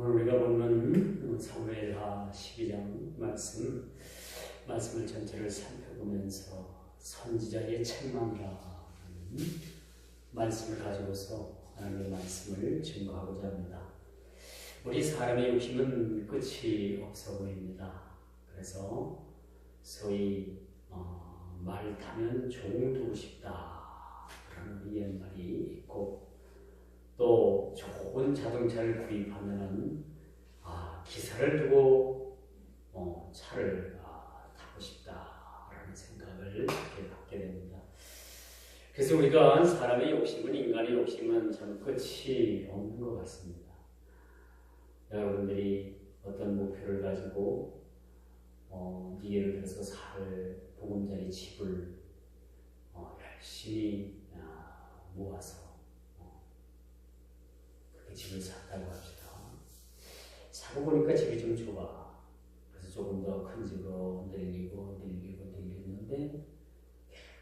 오늘 우리가 보는 사무엘하 12장 말씀을 전체를 살펴보면서 선지자의 책망이라는 말씀을 가지고서 하나님의 말씀을 증거하고자 합니다. 우리 사람의 욕심은 끝이 없어 보입니다. 그래서 소위 말 타면 종 두고 싶다 라는 옛말이 있고, 또 좋은 자동차를 구입하면은 기사를 두고 차를 타고 싶다라는 생각을 갖게 됩니다. 그래서 우리가 사람의 욕심은, 인간의 욕심은 참 끝이 없는 것 같습니다. 여러분들이 어떤 목표를 가지고 예를 들어서 살 보금자리 집을 열심히 모아서 그 집을 샀다고 합시다. 사고 보니까 집이 좀 좁아. 그래서 조금 더 큰 집으로 늘리는데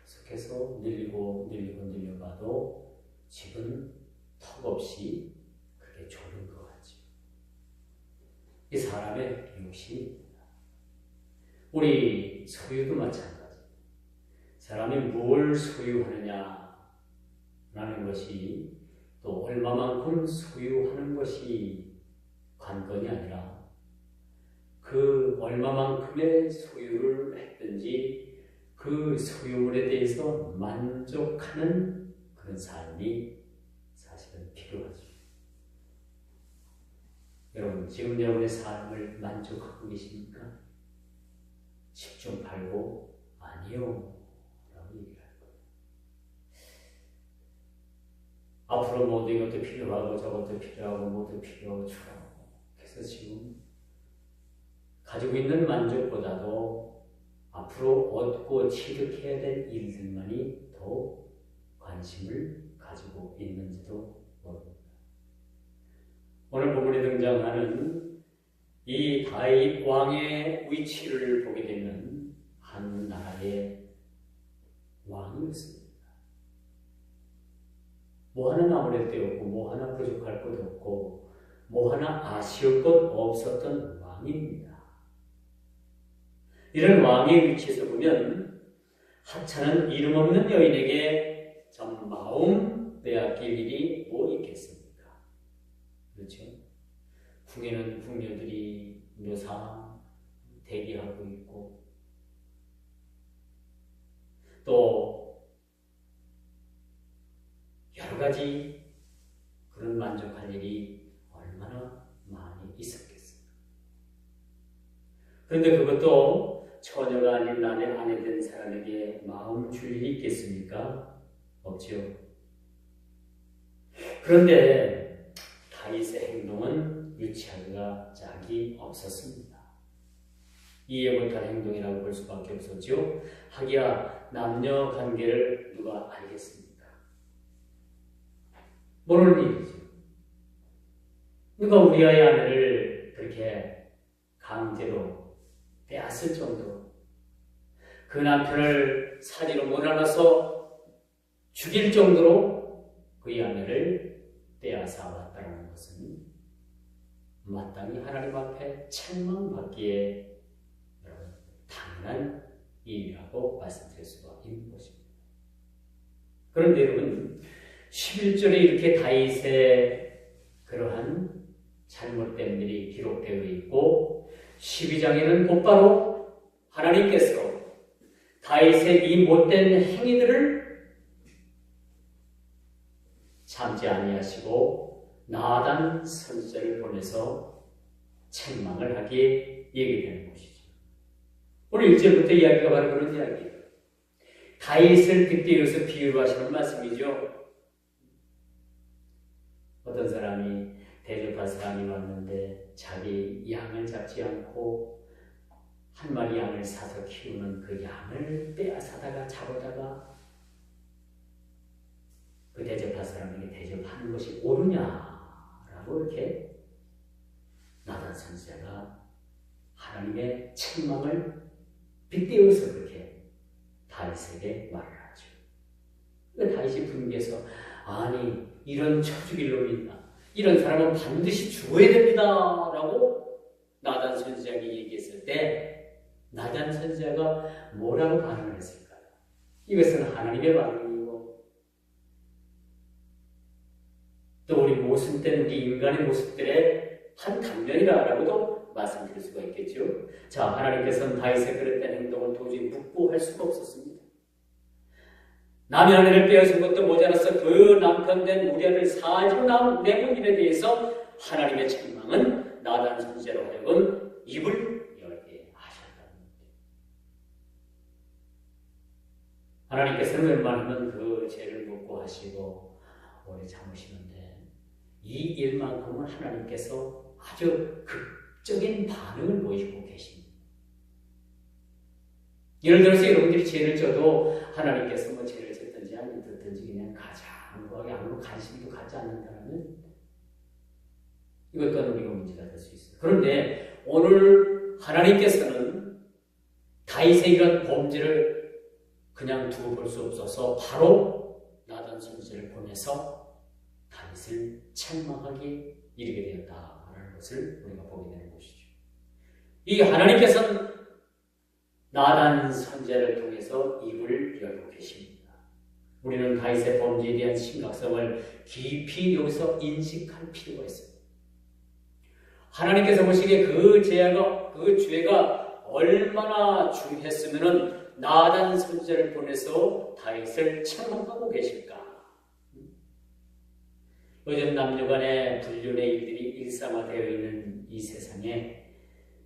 계속해서 늘려봐도 집은 턱없이 그게 좁은 것 같죠. 이 사람의 욕심입니다. 우리 소유도 마찬가지. 사람이 뭘 소유하느냐라는 것이, 또 얼마만큼 소유하는 것이 관건이 아니라 그 얼마만큼의 소유를 했든지 그 소유물에 대해서 만족하는 그런 삶이 사실은 필요하죠. 여러분, 지금 여러분의 삶을 만족하고 계십니까? 집 좀 팔고 아니요 라고 얘기할 거예요. 앞으로 모두 이것도 필요하고 저것도 필요하고 모두 필요하고 그래서 지금 가지고 있는 만족보다도 앞으로 얻고 취득해야 될 일들만이 더 관심을 가지고 있는지도 모릅니다. 오늘 본문에 등장하는 이 다윗 왕의 위치를 보게 되면 한 나라의 왕이었습니다. 뭐 하나 남을 데 없고, 뭐 하나 부족할 것 없고, 뭐 하나 아쉬울 것 없었던 왕입니다. 이런 왕의 위치에서 보면 하찮은 이름 없는 여인에게 참 마음 빼앗길 일이 뭐 있겠습니까? 그렇죠? 궁에는 궁녀들이 묘사 대기하고 있고, 또 여러 가지 그런 만족할 일이 얼마나 많이 있었겠어요. 그런데 그것도 처녀가 아닌 남의 아내 된 사람에게 마음 줄 일이 있겠습니까? 없죠. 그런데 다윗의 행동은 유치하기가 짝이 없었습니다. 이해 못할 행동이라고 볼 수밖에 없었죠. 하기야 남녀 관계를 누가 알겠습니까? 모르는 일이죠. 누가 우리아의 아내를 그렇게 강제로 빼앗을 정도로, 그 남편을 사지로 몰아넣어서 죽일 정도로 그의 아내를 빼앗아 왔다는 것은 마땅히 하나님 앞에 책망받기에 당연한 일이라고 말씀드릴 수가 있는 것입니다. 그런데 여러분, 11절에 이렇게 다윗의 그러한 잘못된 일이 기록되어 있고, 12장에는 곧바로 하나님께서 다윗의 이 못된 행위들을 참지 아니하시고 나단 선지자를 보내서 책망을 하기에 얘기되는 것이죠. 오늘 1절부터 이야기가 바로 그런 이야기예요. 다윗을 빗대어서 비유로 하시는 말씀이죠. 어떤 사람이 대접할 사람이 왔는데 자기 양을 잡지 않고 한 마리 양을 사서 키우는 그 양을 빼앗아다가 잡아다가 그 대접할 사람에게 대접하는 것이 옳으냐라고 이렇게 나단 선지자가 하나님의 책망을 빗대어서 그렇게 다윗에게 말을 하죠. 그러니까 다윗이 분개해서, 아니 이런 쳐 죽일 놈이 있나? 이런 사람은 반드시 죽어야 됩니다 라고 나단 선지자가 얘기했을 때 나단 선지자가 뭐라고 반응을 했을까요? 이것은 하나님의 반응이고 또 우리 모습된 우리 인간의 모습들의 한 단면이라고도 말씀드릴 수가 있겠죠. 자, 하나님께서는 다윗의 그릇된 행동을 도저히 묻고 할 수가 없었습니다. 남의 아내를 빼앗은 것도 모자라서 그 남편된 우리아를 사지로 내본 일에 대해서 하나님의 책망은 나단 선지자로 하여금 입을 열게 하셨다는 겁니다. 하나님께서는 웬만하면 그 죄를 묻고 하시고 오래 참으시는데 이 일만큼은 하나님께서 아주 극적인 반응을 보이고 계십니다. 예를 들어서 여러분들이 죄를 져도 하나님께서 뭐 죄를 졌든지 안 졌든지 그냥 가장 거하게 아무런 관심도 갖지 않는다면 이것 또한 우리가 문제가 될 수 있어요. 그런데 오늘 하나님께서는 다윗의 이런 범죄를 그냥 두고 볼 수 없어서 바로 나단 선지자를 보내서 다윗을 책망하게 이르게 되었다라는 것을 우리가 보게 되는 것이죠. 이 하나님께서는 나단 선지자를 통해서 입을 열고 계십니다. 우리는 다윗의 범죄에 대한 심각성을 깊이 여기서 인식할 필요가 있습니다. 하나님께서 보시기에 그 죄가 얼마나 중했으면 나단 선지자를 보내서 다윗을 책망하고 계실까? 요즘 남녀간의 불륜의 일들이 일상화되어 있는 이 세상에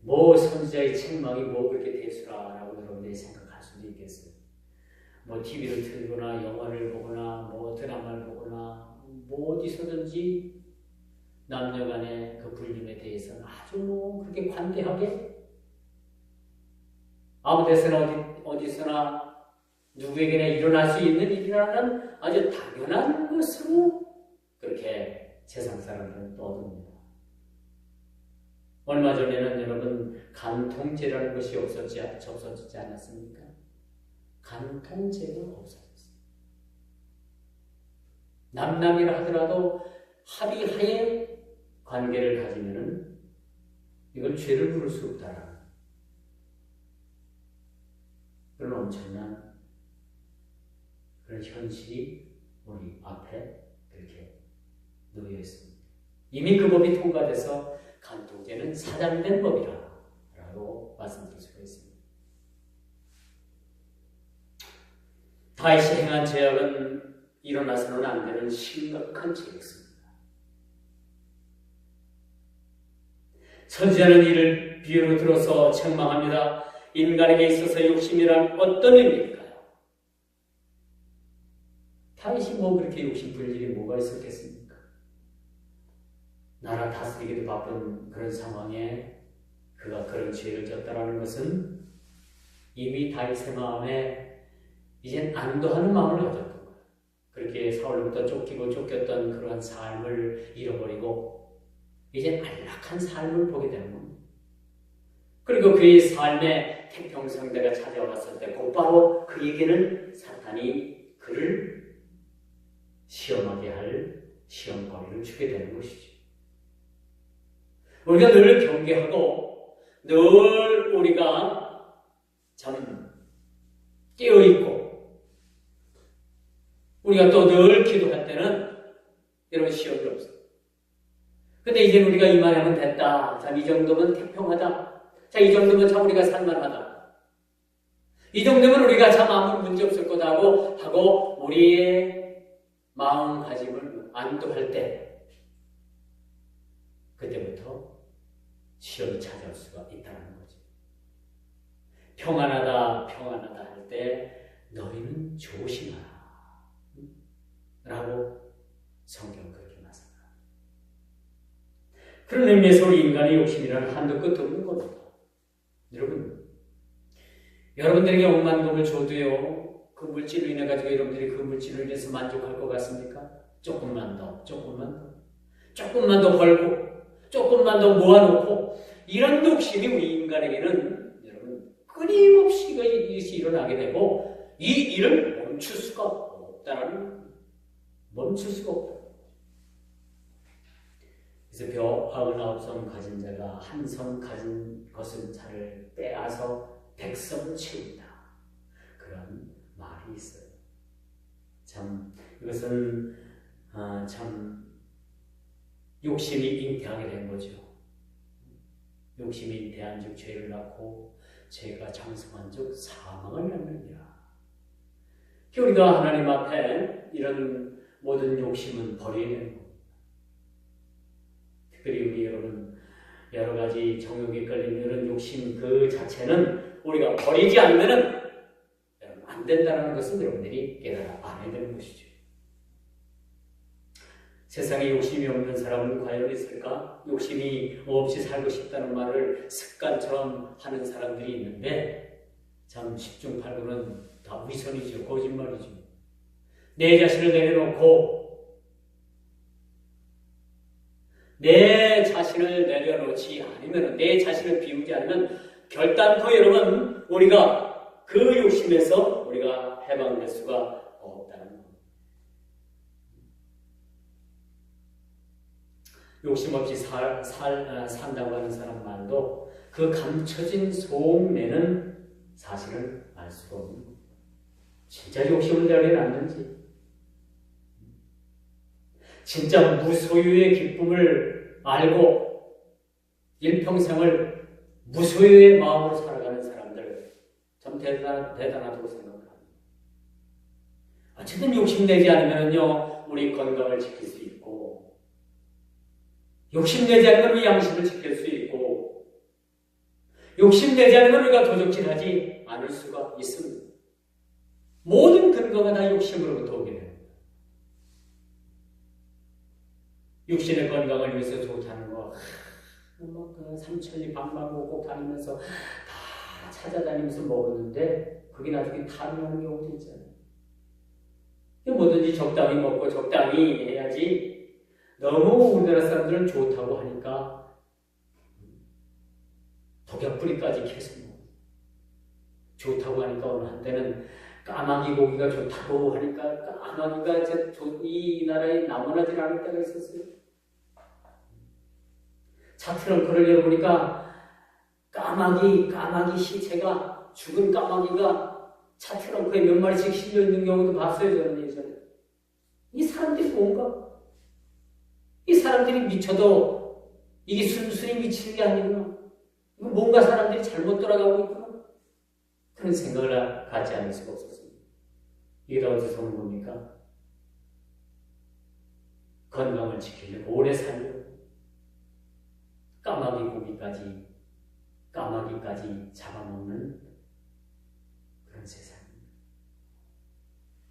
뭐 선지자의 책망이 뭐 그렇게 대수라라고 여러분들이 생각할 수도 있겠어요. 뭐 TV를 틀거나 영화를 보거나 뭐 드라마를 보거나 뭐 어디서든지 남녀간의 그 불륜에 대해서는 아주 뭐 그렇게 관대하게 아무 데서나 어디서나 누구에게나 일어날 수 있는 일이라는 아주 당연한 것으로 그렇게 세상 사람들은 떠듭니다. 얼마 전에는 여러분 간통죄라는 것이 없어지지 않았습니까? 간통죄가 없어졌어요. 남남이라 하더라도 합의하에 관계를 가지면은 이걸 죄를 부를 수 없다라는 그런 엄청난 그런 현실이 우리 앞에 이렇게 놓여 있습니다. 이미 그 법이 통과돼서 간통죄는 사장된 법이라고 말씀드릴 수가 있습니다. 다윗이 행한 죄악은 일어나서는 안 되는 심각한 죄였습니다. 선지자는 이를 비유로 들어서 책망합니다. 인간에게 있어서 욕심이란 어떤 의미일까요? 다윗이 뭐 그렇게 욕심 부릴 일이 뭐가 있었겠습니까? 나라 다스리기도 바쁜 그런 상황에 그가 그런 죄를 졌다라는 것은 이미 다윗의 마음에 이젠 안도하는 마음을 가졌던 거예요. 그렇게 사울로부터 쫓겼던 그러한 삶을 잃어버리고 이제 안락한 삶을 보게 되는 겁니다. 그리고 그의 삶에 태평성대가 찾아왔을 때 곧바로 그에게는 사탄이 그를 시험하게 할 시험거리를 주게 되는 것이죠. 우리가 늘 경계하고 늘 우리가 참 깨어있고 우리가 또 늘 기도할 때는 이런 시험이 없어요. 근데 이제 우리가 이만하면 됐다. 자, 이 정도면 태평하다. 자, 이 정도면 참 우리가 살만하다. 이 정도면 우리가 참 아무 문제 없을 거다 하고 우리의 마음가짐을 안도할 때 그때부터 시험이 찾아올 수가 있다는 거죠. 평안하다 할 때 너희는 조심하라 라고 성경 그렇게 말씀합니다. 그런 의미에서 우리 인간의 욕심이라는 한도 끝도 없는 겁니다. 여러분들에게 억만 돈을 줘도요, 그 물질로 인해 가지고 여러분들이 그 물질로 인해서 만족할 것 같습니까? 조금만 더 벌고 조금만 더 모아놓고 이런 욕심이 우리 인간에게는 여러분 끊임없이 이것이 일어나게 되고 이 일을 멈출 수가 없다. 그래서 벼 99성 가진 자가 한 성 가진 것은 자를 빼앗아 100성을 채운다. 그런 말이 있어요. 참 이것은 참 욕심이 잉태하게 된 거죠. 욕심이 잉태한 즉 죄를 낳고 죄가 장성한 즉 사망을 낳느니라. 우리가 하나님 앞에 이런 모든 욕심은 버려야 되는 겁니다. 특별히 우리 여러분 여러 가지 정욕에 걸린 이런 욕심 그 자체는 우리가 버리지 않으면 안 된다는 것은 여러분들이 깨달아 알아야 되는 것이죠. 세상에 욕심이 없는 사람은 과연 있을까? 욕심이 없이 살고 싶다는 말을 습관처럼 하는 사람들이 있는데 참 10중 8구는 다 위선이죠. 거짓말이죠. 내 자신을 내려놓고 내 자신을 내려놓지 않으면 내 자신을 비우지 않으면 결단코 여러분 우리가 그 욕심에서 우리가 해방될 수가 없다는 겁니다. 욕심 없이 산다고 하는 사람 말도 그 감춰진 속내는 사실은 알 수가 없는 겁니다. 진짜 욕심을 내려놨는지 진짜 무소유의 기쁨을 알고 일평생을 무소유의 마음으로 살아가는 사람들 참 대단하다고 생각합니다. 어쨌든 욕심내지 않으면요 우리 건강을 지킬 수 있고 욕심내지 않으면 우리 양심을 지킬 수 있고 욕심내지 않으면 우리가 도적질하지 않을 수가 있습니다. 모든 근거가 다 욕심으로부터 오게 됩니다. 육신의 건강을 위해서 좋다는 거, 그 삼천리 방방곡곡 다니면서 다 찾아다니면서 먹었는데 그게 나중에 탈이 나는 경우도 있잖아요. 뭐든지 적당히 먹고 적당히 해야지 너무 우리나라 사람들은 좋다고 하니까 독약뿌리까지 캐서 먹어요. 좋다고 하니까 어느 한때는 까마귀 고기가 좋다고 하니까 까마귀가 이 나라에 남원하지 않을 때가 있었어요. 차 트렁크를 열어보니까 까마귀 시체가 죽은 까마귀가 차 트렁크에 몇 마리씩 실려 있는 경우도 봤어요. 저는 예전에. 이 사람들이 뭔가? 이 사람들이 미쳐도 이게 순순히 미치는 게 아니구나. 뭔가 사람들이 잘못 돌아가고 있구나. 그런 생각을 갖지 않을 수가 없었습니다. 이게 다 어디서 오는 겁니까? 건강을 지키려고 오래 살려고 까마귀까지 잡아먹는 그런 세상입니다.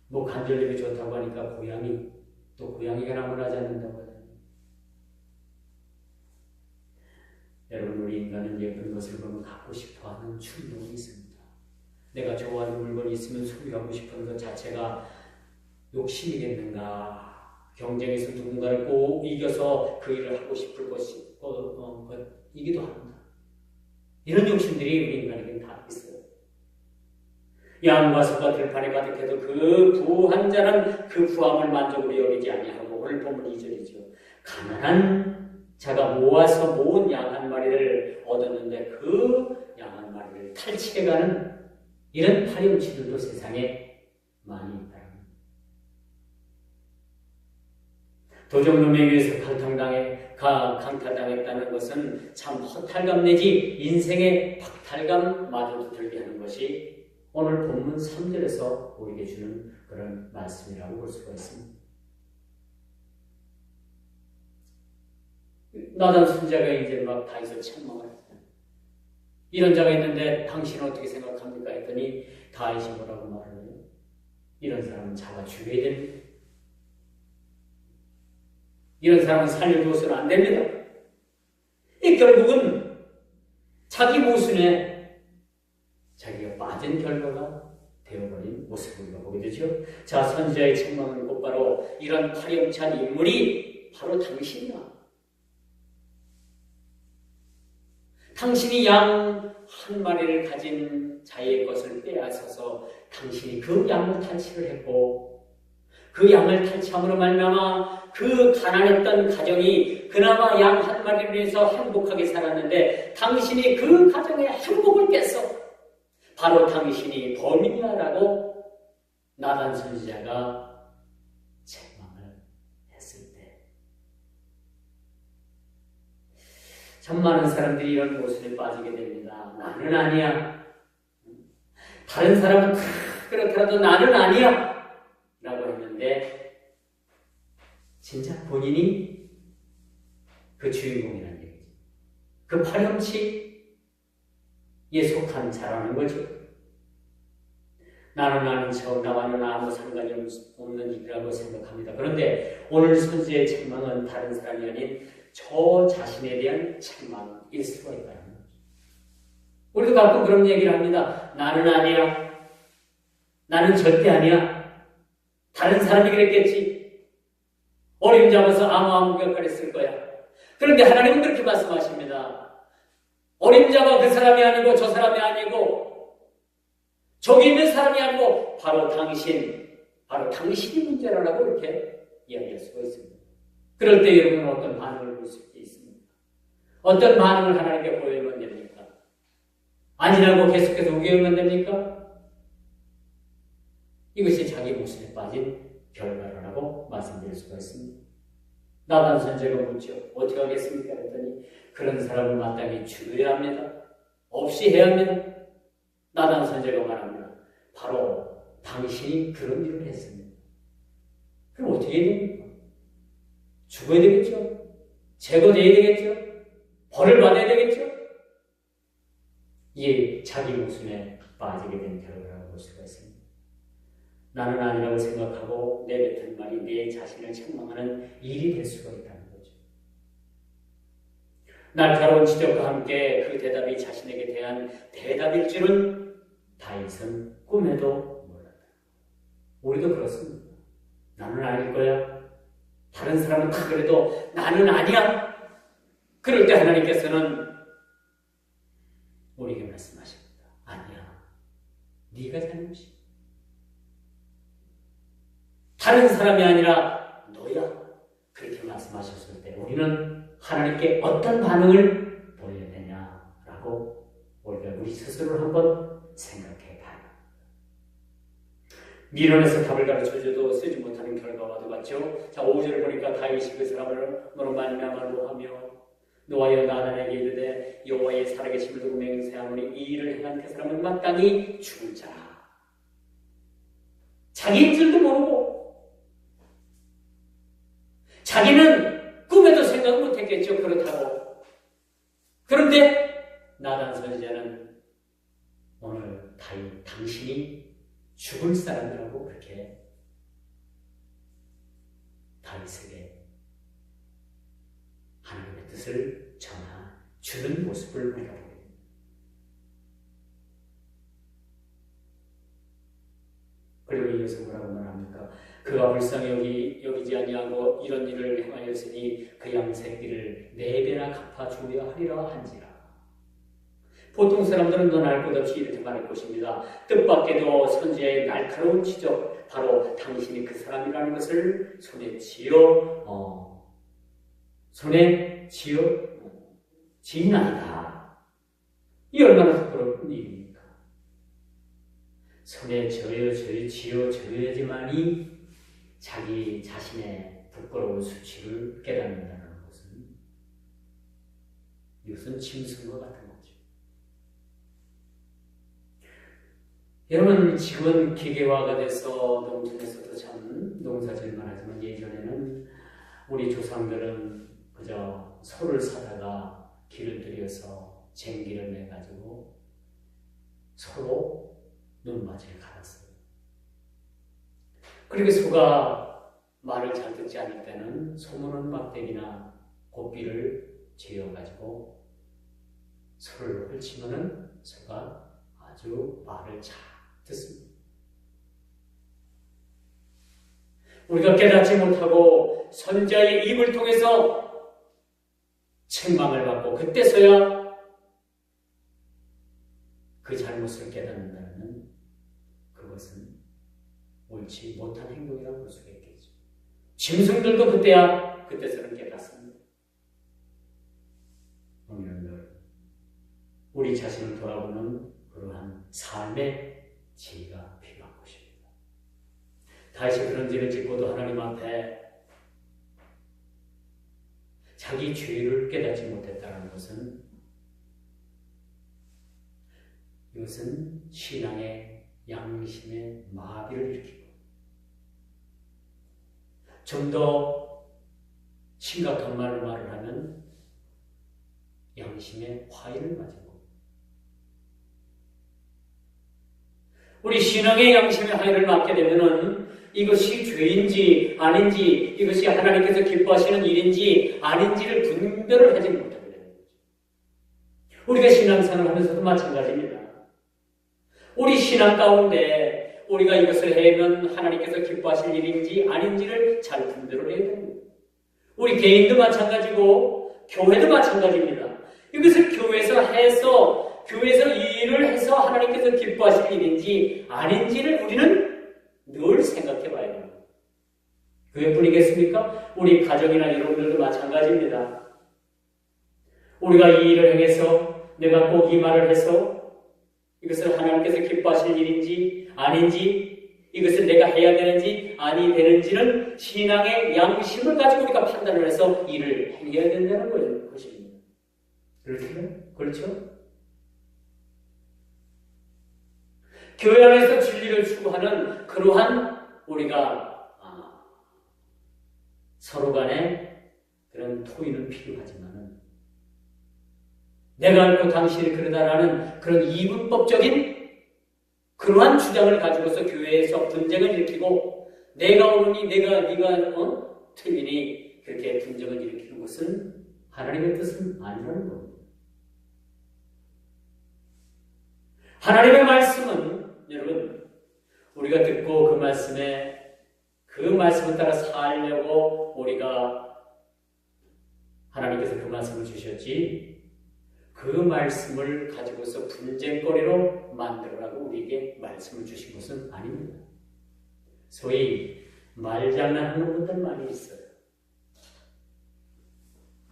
뭐 관절염이 좋다고 하니까 고양이가 나무라지 않는다고 하잖아요. 여러분 우리 인간은 예쁜 것을 보면 갖고 싶어하는 충동이 있습니다. 내가 좋아하는 물건이 있으면 소유하고 싶은 것 자체가 욕심이겠는가? 경쟁에서 누군가를 꼭 이겨서 그 일을 하고 싶을 것이기도 합니다. 이런 욕심들이 우리 인간에게는 다 있어요. 양과 소가 들판에 가득해도 그 부한 자는 그 부함을 만족으로 여기지 아니하고 오늘 보면 2절이죠. 가난한 자가 모아서 모은 양 한 마리를 얻었는데 그 양 한 마리를 탈취해가는 이런 파렴치들도 세상에 많이 있다. 도적놈에 의해서 강탈당했다는 것은 참 허탈감 내지 인생의 박탈감마저도 들게 하는 것이 오늘 본문 3절에서 우리에게 주는 그런 말씀이라고 볼 수가 있습니다. 나단 순자가 이제 막 다윗을 책망을 했어요. 이런 자가 있는데 당신은 어떻게 생각합니까? 했더니 다윗이 뭐라고 말을 해요? 이런 사람은 잡아 죽여야 됩니다. 이런 사람은 살려두어서는 안 됩니다. 이 결국은 자기 모순에 자기가 빠진 결과가 되어버린 모습을 우리가 보게 되죠. 자, 선지자의 책망은 곧바로 이런 파렴치한 인물이 바로 당신이야. 당신이 양 한 마리를 가진 자의 것을 빼앗아서 당신이 그 양을 탈취를 했고 그 양을 탈취함으로 말미암아 그 가난했던 가정이 그나마 양 한 마리를 위해서 행복하게 살았는데 당신이 그 가정의 행복을 깼어. 바로 당신이 범인이야라고 나단 선지자가 책망을 했을 때 참 많은 사람들이 이런 모순에 빠지게 됩니다. 나는 아니야. 다른 사람은 다 그렇더라도 나는 아니야 라고 했는데 진짜 본인이 그 주인공이라는 얘기죠. 그 파렴치에 속한 자라는 거죠. 나는 나와는 아무 상관이 없는 일이라고 생각합니다. 그런데 오늘 선지의 책망은 다른 사람이 아닌 저 자신에 대한 책망일 수가 있다는 거죠. 우리도 가끔 그런 얘기를 합니다. 나는 아니야. 나는 절대 아니야. 다른 사람이 그랬겠지. 어림 잡아서 아무 역할을 했을 거야. 그런데 하나님은 그렇게 말씀하십니다. 어림 잡아 그 사람이 아니고 저 사람이 아니고 저기 있는 사람이 아니고 바로 당신이 문제라고 이렇게 이야기할 수가 있습니다. 그럴 때 여러분은 어떤 반응을 볼 수 있습니까? 어떤 반응을 하나님께 보이면 됩니까? 아니라고 계속해서 우겨오면 됩니까? 이것이 자기 모습에 빠진 결과라고 말씀드릴 수가 있습니다. 나단 선지자가 묻죠. 어떻게 하겠습니까? 그랬더니 그런 사람을 마땅히 죽여야 합니다. 없이 해야 합니다. 나단 선지자가 말합니다. 바로 당신이 그런 일을 했습니다. 그럼 어떻게 해야 됩니까? 죽어야 되겠죠? 제거돼야 되겠죠? 벌을 받아야 되겠죠? 이게 자기 모순에 빠지게 된 결과라고 볼 수가 있습니다. 나는 아니라고 생각하고 내뱉은 말이 내 자신을 책망하는 일이 될 수가 있다는 거죠. 날카로운 지적과 함께 그 대답이 자신에게 대한 대답일 줄은 다윗은 꿈에도 몰랐다. 우리도 그렇습니다. 나는 아닐 거야. 다른 사람은 다 그래도 나는 아니야. 그럴 때 하나님께서는 우리에게 말씀하십니다. 아니야. 네가 잘못이야. 다른 사람이 아니라 너야. 그렇게 말씀하셨을 때 우리는 하나님께 어떤 반응을 보여야 되냐라고 우리 스스로를 한번 생각해 봐야 합니다. 미련에서 답을 가르쳐줘도 쓰지 못하는 결과와도 같죠. 자, 5절을 보니까 다윗이 그 사람으로 말미암아 하며 노하여 나단에게 이르되 여호와의 살아계심을 두고 맹세하노니 이 일을 행한 그 사람은 마땅히 죽을 자라. 자기인 줄도 모르고 자기는 꿈에도 생각 못했겠죠. 그렇다고. 그런데 나단 선지자는 오늘 당신이 죽을 사람이라고 그렇게 다윗에게 하나님의 뜻을 전해주는 모습을 우리가 봅니다. 그리고 이어서 뭐라고 말합니까? 그가 불쌍히 여기지 아니하고 이런 일을 행하였으니 그 양 새끼를 4배나 갚아주려 하리라 한지라. 보통 사람들은 넌 알 것 없이 이렇게 말할 것입니다. 뜻밖에도 선지자의 날카로운 지적, 바로 당신이 그 사람이라는 것을 손에 지나이다. 이 얼마나 부끄러운 일입니까? 손에 지어져야지만이 자기 자신의 부끄러운 수치를 깨닫는다는 것은 이것은 짐승과 같은 거죠. 여러분, 지금은 기계화가 돼서 농촌에서도 참 농사질만 하지만 예전에는 우리 조상들은 그저 소를 사다가 길을 들여서 쟁기를 내가지고 소로 눈맞이를 갈았어요. 그렇게 소가 말을 잘 듣지 않을 때는 소무는 막대기나 고삐를 쥐어가지고 소를 헐치면은 소가 아주 말을 잘 듣습니다. 우리가 깨닫지 못하고 선지자의 입을 통해서 책망을 받고 그때서야 그 잘못을 깨닫는다는 그것은 옳지 못한 행동이라고 볼 수가 있겠죠. 짐승들도 그때서는 깨닫습니다. 오늘은 늘 우리 자신을 돌아보는 그러한 삶의 지혜가 필요한 것입니다. 다시 그런 죄를 짓고도 하나님 앞에 자기 죄를 깨닫지 못했다는 것은 이것은 신앙의 양심의 마비를 일으키고 좀 더 심각한 말을 하면 양심의 화해를 맞은 겁니다. 우리 신앙의 양심의 화해를 맞게 되면은 이것이 죄인지 아닌지, 이것이 하나님께서 기뻐하시는 일인지 아닌지를 분별을 하지 못하게 되는 거죠. 우리가 신앙생활을 하면서도 마찬가지입니다. 우리 신앙 가운데 우리가 이것을 해면 하나님께서 기뻐하실 일인지 아닌지를 잘 분별을 해야 됩니다. 우리 개인도 마찬가지고 교회도 마찬가지입니다. 이것을 교회에서 이 일을 해서 하나님께서 기뻐하실 일인지 아닌지를 우리는 늘 생각해 봐야 됩니다. 교회뿐이겠습니까? 우리 가정이나 여러분들도 마찬가지입니다. 우리가 이 일을 행해서 내가 꼭 이 말을 해서 이것을 하나님께서 기뻐하실 일인지 아닌지, 이것을 내가 해야 되는지 아니 되는지는 신앙의 양심을 가지고 우리가 판단을 해서 일을 행해야 된다는 것입니다. 그렇죠? 교회 안에서 진리를 추구하는 그러한 우리가 서로 간에 그런 토의는 필요하지만은 내가 알고 당신이 그러다라는 그런 이분법적인 그러한 주장을 가지고서 교회에서 분쟁을 일으키고 내가 옳으니 네가 틀리니 그렇게 분쟁을 일으키는 것은 하나님의 뜻은 아니라는 겁니다. 하나님의 말씀은 여러분 우리가 듣고 그 말씀을 따라 살려고 우리가 하나님께서 그 말씀을 주셨지 그 말씀을 가지고서 분쟁거리로 만들어라고 우리에게 말씀을 주신 것은 아닙니다. 소위 말장난하는 분들 많이 있어요.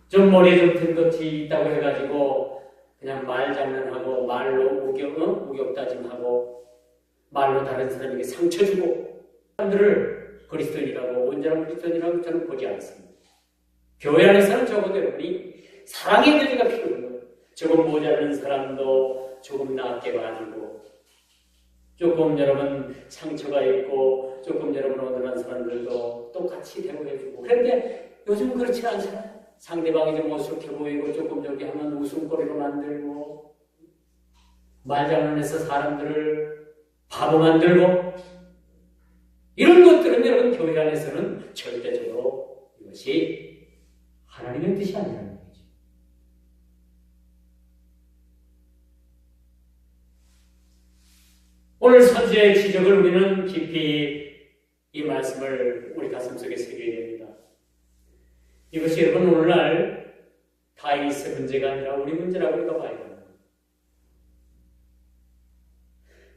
좀 머리에 좀 든 것이 있다고 해가지고 그냥 말장난하고 말로 우격다짐하고 말로 다른 사람에게 상처 주고 사람들을 그리스도인이라고 온전한 그리스도인이라고 저는 보지 않습니다. 교회 안에서는 적어도 여러분이 사랑의 교제가 필요해요. 조금 모자란 사람도 조금 낫게 봐주고 조금 여러분 상처가 있고 조금 여러분 어눌한 사람들도 똑같이 대우해주고 그런데 요즘은 그렇지 않잖아요. 상대방이 좀 어수룩해 보이고 조금 저기 하면 웃음거리로 만들고 말장난해서 사람들을 바보 만들고 이런 것들은 여러분 교회 안에서는 절대적으로 이것이 하나님의 뜻이 아니라는 거죠. 오늘 선지자의 지적을 우리는 깊이 이 말씀을 우리 가슴속에 새겨야 됩니다. 이것이 여러분 오늘날 다윗의 문제가 아니라 우리 문제라고 우리가 봐야 됩니다.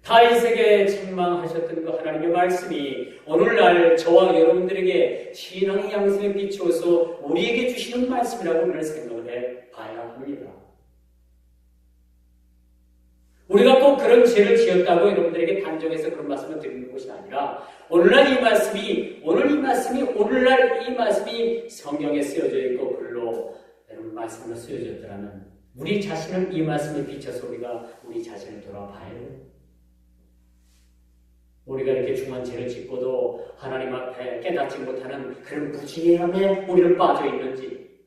다윗에게 책망하셨던 그 하나님의 말씀이 오늘날 저와 여러분들에게 신앙의 양심에 비추어서 우리에게 주시는 말씀이라고 우리는 생각을 해 봐야 합니다. 우리가 꼭 그런 죄를 지었다고 여러분들에게 단정해서 그런 말씀을 드리는 것이 아니라 오늘날 이 말씀이 성경에 쓰여져 있고 글로 여러분 말씀으로 쓰여졌더라면 우리 자신을 이 말씀에 비춰서 우리가 우리 자신을 돌아봐야 해요. 우리가 이렇게 중한 죄를 짓고도 하나님 앞에 깨닫지 못하는 그런 무지함에 우리는 빠져 있는지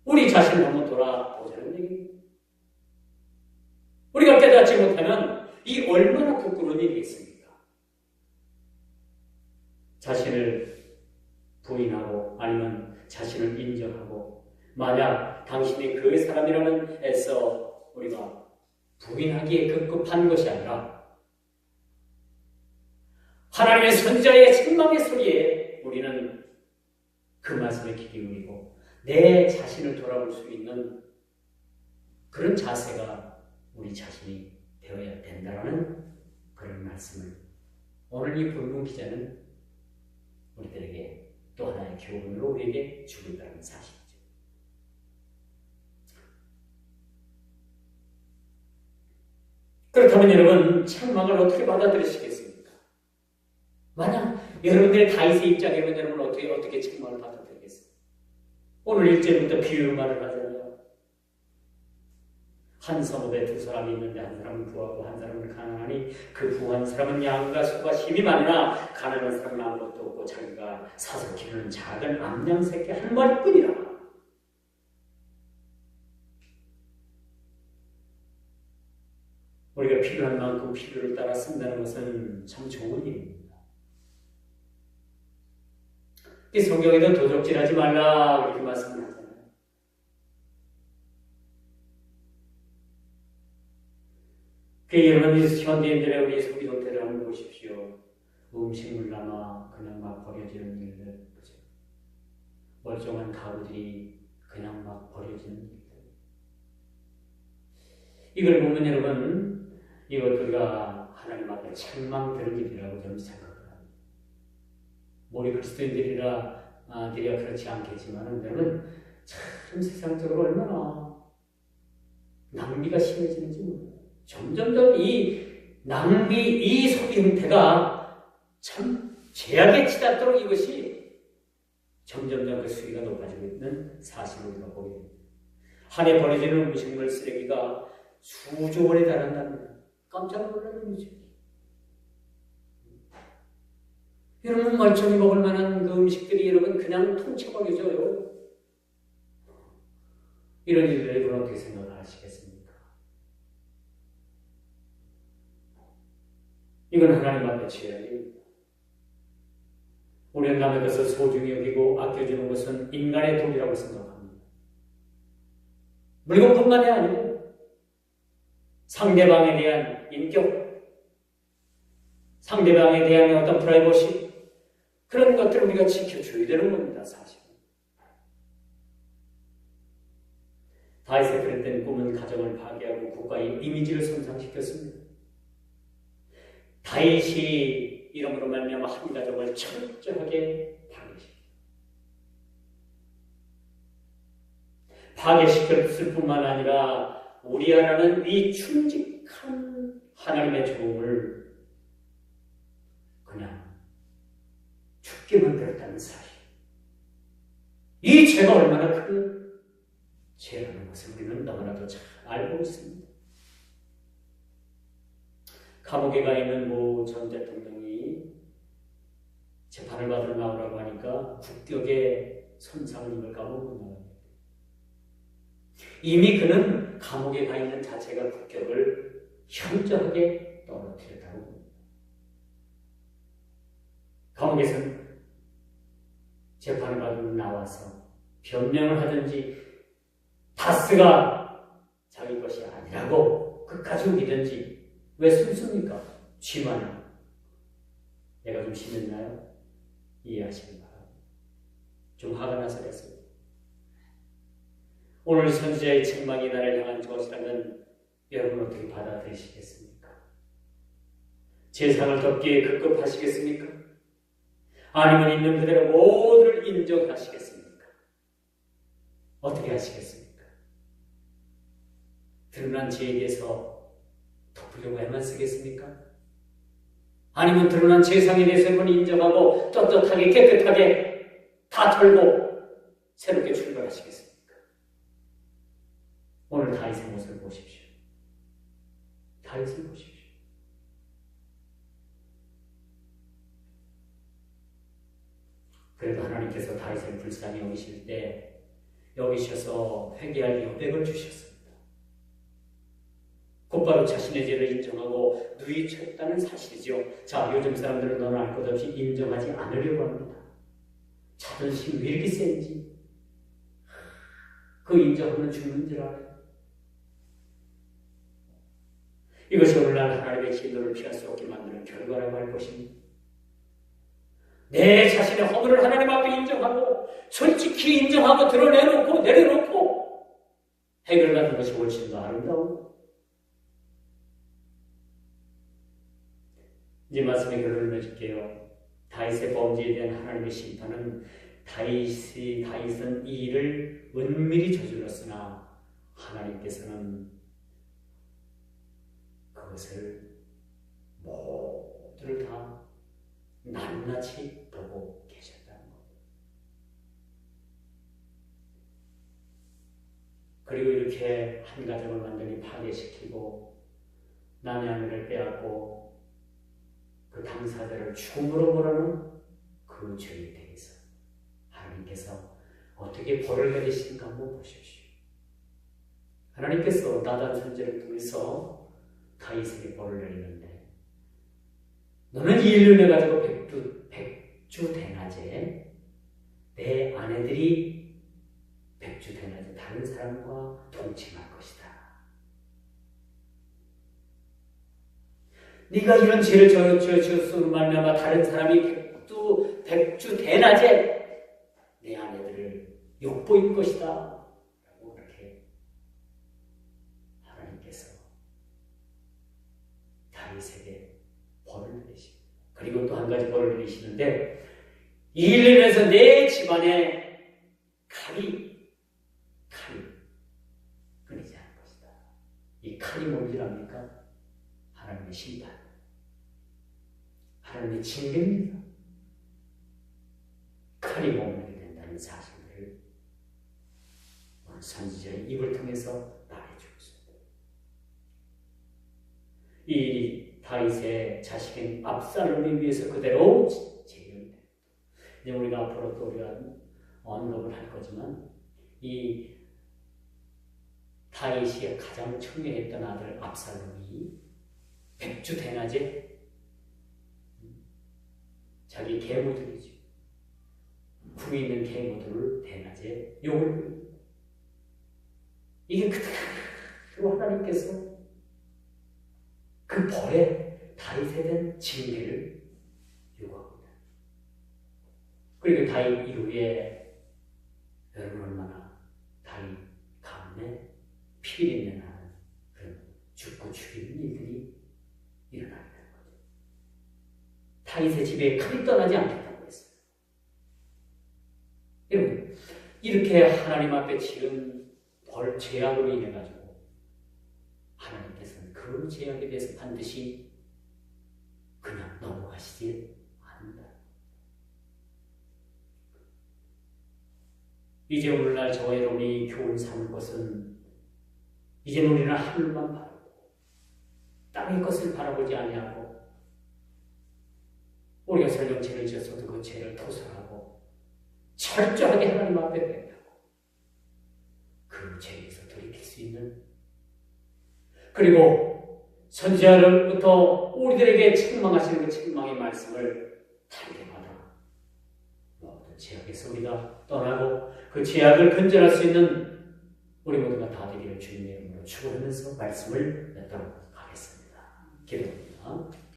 우리 자신을 한번 돌아보자는 얘기입니다. 우리가 깨닫지 못하면 이 얼마나 부끄러운 일이겠습니까? 자신을 부인하고 아니면 자신을 인정하고 만약 당신이 그 사람이라면 애써 우리가 부인하기에 급급한 것이 아니라 하나님의 선지자의 책망의 소리에 우리는 그 말씀에 귀 기울이고 내 자신을 돌아볼 수 있는 그런 자세가 우리 자신이 되어야 된다는 그런 말씀을 오늘 이 본문 기자는 우리들에게 또 하나의 교훈으로 우리에게 주고 있다는 사실이죠. 그렇다면 여러분, 책망을 어떻게 받아들이시겠습니까? 만약 여러분들의 다윗의 입장이면 여러분 어떻게 책망을 받아들이겠습니까? 오늘 1절부터 비유로 말을 하잖아요. 한 성읍에 두 사람이 있는데 한 사람은 부하고 한 사람은 가난하니 그 부한 사람은 양과 소가 힘이 많으나 가난한 사람은 아무것도 없고 자기가 사서 기르는 작은 암양 새끼 한 마리뿐이라. 우리가 필요한 만큼 필요를 따라 쓴다는 것은 참 좋은 일입니다. 이 성경에도 도적질하지 말라 이렇게 말씀을 하잖아요. 여러분, 현대인들의 우리 소비 형태를 한번 보십시오. 음식물 남아 그냥 막 버려지는 일들, 그죠? 멀쩡한 가구들이 그냥 막 버려지는 일들. 이걸 보면 여러분, 이것들과 하나님 앞에 책망되는 일이라고 저는 생각을 합니다. 우리 그리스도인들이라 우리가 그렇지 않겠지만 여러분, 참 세상적으로 얼마나 낭비가 심해지는지 몰라요. 점점점 이 낭비, 이 소비 형태가 참 제약에 치닫도록 이것이 점점점 그 수위가 높아지고 있는 사실을 우리가 보게 됩니다. 한 해 버려지는 음식물 쓰레기가 수조 원에 달한답니다. 깜짝 놀라는 일이죠. 여러분, 멀쩡히 먹을 만한 그 음식들이 여러분 그냥 통째 버려져요. 이런 일들을 여러분 어떻게 생각하시겠습니까? 이건 하나님 앞에 죄악입니다. 우리는 남의 것을 소중히 여기고 아껴주는 것은 인간의 도리라고 생각합니다. 물건뿐만이 아니고 상대방에 대한 인격, 상대방에 대한 어떤 프라이버시, 그런 것들을 우리가 지켜줘야 되는 겁니다, 사실. 다윗의 그랬던 꿈은 가정을 파괴하고 국가의 이미지를 손상시켰습니다. 다윗이 이름으로 말미암아 한 가족을 철저하게 파괴시켰을 뿐만 아니라 우리아라는 이 충직한 하나님의 종을 그냥 죽게 만들었다는 사실. 이 죄가 얼마나 큰 죄라는 것을 우리는 너무나도 잘 알고 있습니다. 감옥에 가 있는 모 전 대통령이 재판을 받으러 나오라고 하니까 국격에 손상을 입을까 못 나와요. 이미 그는 감옥에 가 있는 자체가 국격을 현저하게 떨어뜨렸다고 봅니다. 감옥에서는 재판을 받으러 나와서 변명을 하든지 다스가 자기 것이 아니라고 끝까지 우기든지 왜 숨습니까? 쥐마냥. 내가 좀 심했나요? 이해하시기 바랍니다. 좀 화가 나서 그랬습니다. 오늘 선지자의 책망이 나를 향한 것이라면 여러분 어떻게 받아들이시겠습니까? 재산을 덮기에 급급하시겠습니까? 아니면 있는 그대로 모두를 인정하시겠습니까? 어떻게 하시겠습니까? 드러난 죄에 대해서 덮으려고 애만 쓰겠습니까? 아니면 드러난 죄상에 대해서 여러분 인정하고 떳떳하게 깨끗하게 다 털고 새롭게 출발하시겠습니까? 오늘 다윗의 모습을 보십시오. 다윗을 보십시오. 그래도 하나님께서 다윗을 불쌍히 여기실 때 여기셔서 회개할 여백을 주셨습니다. 곧바로 자신의 죄를 인정하고 누이쳤다는 사실이죠. 자, 요즘 사람들은 너는 알 것 없이 인정하지 않으려고 합니다. 자존심이 왜 이렇게 센지. 그 인정하면 죽는 줄 알아요. 이것이 오늘날 하나님의 진노를 피할 수 없게 만드는 결과라고 할 것입니다. 내 자신의 허물을 하나님 앞에 인정하고 솔직히 인정하고 드러내놓고 내려놓고 해결받는 것이 훨씬 더 아름다운 이제 말씀의 결론을 맺을게요. 다윗의 범죄에 대한 하나님의 심판은 다윗은 이 일을 은밀히 저질렀으나 하나님께서는 그것을 모두를 다 낱낱이 보고 계셨다는 겁니다. 그리고 이렇게 한 가정을 완전히 파괴시키고 남의 아내를 빼앗고 그 당사자를 죽음으로 몰아넣은 그 죄에 대해서 하나님께서 어떻게 벌을 내리시는가 한번 보십시오. 하나님께서 나단 선지자를 통해서 다윗에게 벌을 내리는데 너는 이 일을 내가지고 백주 대낮에 내 아내들이 백주 대낮에 다른 사람과 동침할 것이다. 네가 이런 죄를 지었으므로 말미암아 다른 사람이 백주 대낮에 내 아내들을 욕보일 것이다. 라고 그렇게 하나님께서 다윗에게 벌을 내리십니다. 그리고 또 한 가지 벌을 내리시는데 이 일을 위해서 내 집안에 칼이 끊이지 않을 것이다. 이 칼이 뭔지랍니까? 하나님의 심판, 하나님의 징계입니다. 칼이 머물게 된다는 사실을 선지자의 입을 통해서 말해주고 있습니다. 이 일이 다윗의 자식인 압살롬을 위해서 그대로 재현됩니다. 이제 우리가 앞으로 또 우리가 언급을 할 거지만 이 다윗이 가장 청명했던 아들 압살롬이 백주 대낮에 자기 계모들이죠. 궁에 있는 계모들을 대낮에 욕을 부릅니다. 이게 그대로 하나님께서 그 벌에 다윗에 대한 징계를 요구합니다. 그리고 다윗 이후에 여러분 얼마나 다윗 가문에 피를 내는 그런 죽고 죽이는 일들이 일어나게 되는 거죠. 다윗의 집에 칼이 떠나지 않겠다고 했어요. 여러분, 이렇게 하나님 앞에 지은 죄악으로 인해 가지고 하나님께서는 그 죄악에 대해서 반드시 그냥 넘어가시지 않는다. 이제 오늘날 저와 여러분이 교훈 삼을 것은 이제 우리는 하늘만 바라보고 땅의 것을 바라보지 아니하고 우리가 설령 죄를 지었어도 그 죄를 토설하고 철저하게 하나님 앞에 회개하고 그 죄에서 돌이킬 수 있는, 그리고 선지자로부터 우리들에게 책망하시는 그 책망의 말씀을 달게 받아 모든 죄악에서 우리가 떠나고 그 죄악을 근절할 수 있는 우리 모두가 다 되기를 주님의 이름으로 축원하면서 말씀을 맺도록 하겠습니다. 기도합니다.